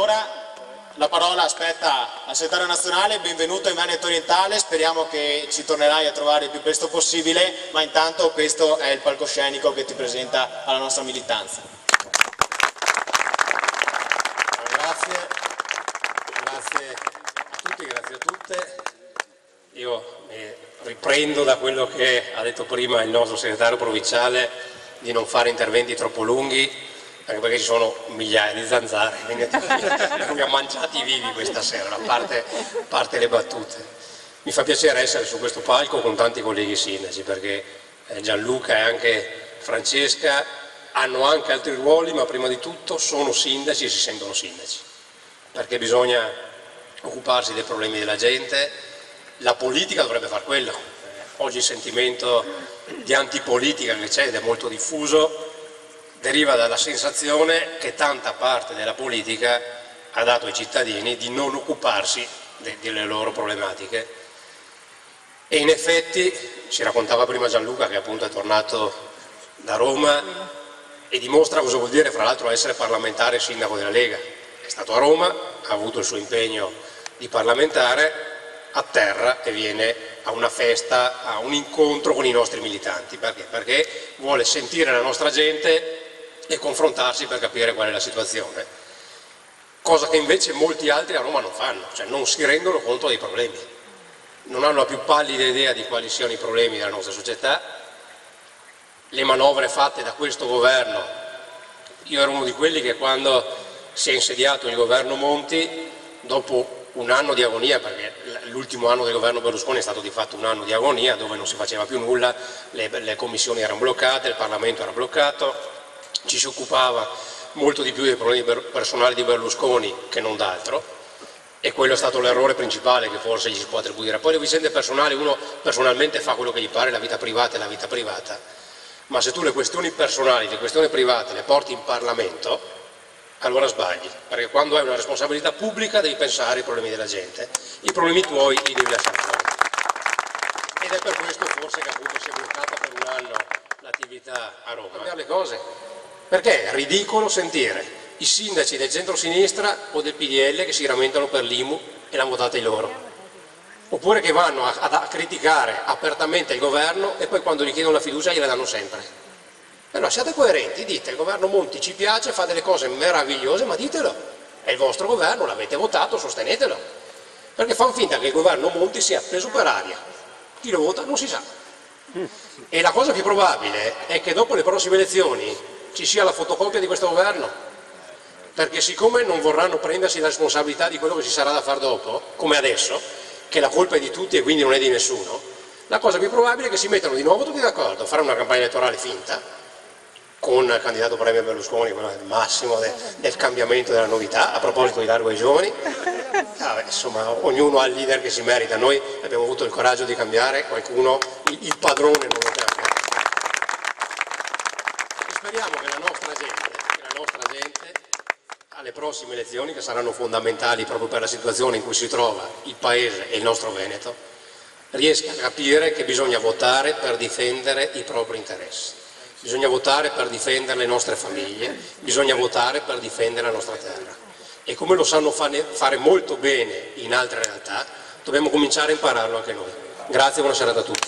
ora la parola aspetta al segretario nazionale. Benvenuto in Veneto Orientale, speriamo che ci tornerai a trovare il più presto possibile, ma intanto questo è il palcoscenico che ti presenta alla nostra militanza. Grazie a tutti, grazie a tutte. Io riprendo da quello che ha detto prima il nostro segretario provinciale di non fare interventi troppo lunghi, anche perché ci sono migliaia di zanzare, quindi li ha mangiati vivi questa sera, a parte le battute. Mi fa piacere essere su questo palco con tanti colleghi sindaci, perché Gianluca e anche Francesca hanno anche altri ruoli, ma prima di tutto sono sindaci e si sentono sindaci, perché bisogna occuparsi dei problemi della gente. La politica dovrebbe far quello. Oggi il sentimento di antipolitica che c'è ed è molto diffuso deriva dalla sensazione che tanta parte della politica ha dato ai cittadini di non occuparsi delle loro problematiche. E in effetti ci raccontava prima Gianluca, che appunto è tornato da Roma, e dimostra cosa vuol dire fra l'altro essere parlamentare e sindaco della Lega. È stato a Roma, ha avuto il suo impegno di parlamentare, atterra e viene a una festa, a un incontro con i nostri militanti. Perché? Perché vuole sentire la nostra gente e confrontarsi per capire qual è la situazione, cosa che invece molti altri a Roma non fanno, cioè non si rendono conto dei problemi, non hanno la più pallida idea di quali siano i problemi della nostra società. Le manovre fatte da questo governo, io ero uno di quelli che quando si è insediato il governo Monti, dopo un anno di agonia, perché l'ultimo anno del governo Berlusconi è stato di fatto un anno di agonia dove non si faceva più nulla, le commissioni erano bloccate, il Parlamento era bloccato, ci si occupava molto di più dei problemi personali di Berlusconi che non d'altro, e quello è stato l'errore principale che forse gli si può attribuire. Poi le vicende personali, uno personalmente fa quello che gli pare, la vita privata è la vita privata, ma se tu le questioni personali, le questioni private le porti in Parlamento, allora sbagli, perché quando hai una responsabilità pubblica devi pensare ai problemi della gente, i problemi tuoi li devi lasciare fuori. Ed è per questo forse che appunto si è bloccata per un anno l'attività a Roma. Cambiare le cose. Perché è ridicolo sentire i sindaci del centro-sinistra o del PDL che si lamentano per l'IMU e l'hanno votata loro, oppure che vanno a criticare apertamente il governo e poi quando gli chiedono la fiducia gliela danno sempre. Allora siate coerenti, dite il governo Monti ci piace, fa delle cose meravigliose, ma ditelo, è il vostro governo, l'avete votato, sostenetelo, perché fanno finta che il governo Monti sia preso per aria, chi lo vota non si sa. E la cosa più probabile è che dopo le prossime elezioni ci sia la fotocopia di questo governo, perché siccome non vorranno prendersi la responsabilità di quello che ci sarà da fare dopo, come adesso, che la colpa è di tutti e quindi non è di nessuno, la cosa più probabile è che si mettano di nuovo tutti d'accordo, fare una campagna elettorale finta, con il candidato premio Berlusconi, quello è il massimo del cambiamento, della novità, a proposito di largo ai giovani. Insomma, ognuno ha il leader che si merita, noi abbiamo avuto il coraggio di cambiare, qualcuno, il padrone non lo cambia. Speriamo che la nostra gente, alle prossime elezioni, che saranno fondamentali proprio per la situazione in cui si trova il Paese e il nostro Veneto, riesca a capire che bisogna votare per difendere i propri interessi, bisogna votare per difendere le nostre famiglie, bisogna votare per difendere la nostra terra. E come lo sanno fare molto bene in altre realtà, dobbiamo cominciare a impararlo anche noi. Grazie e buona serata a tutti.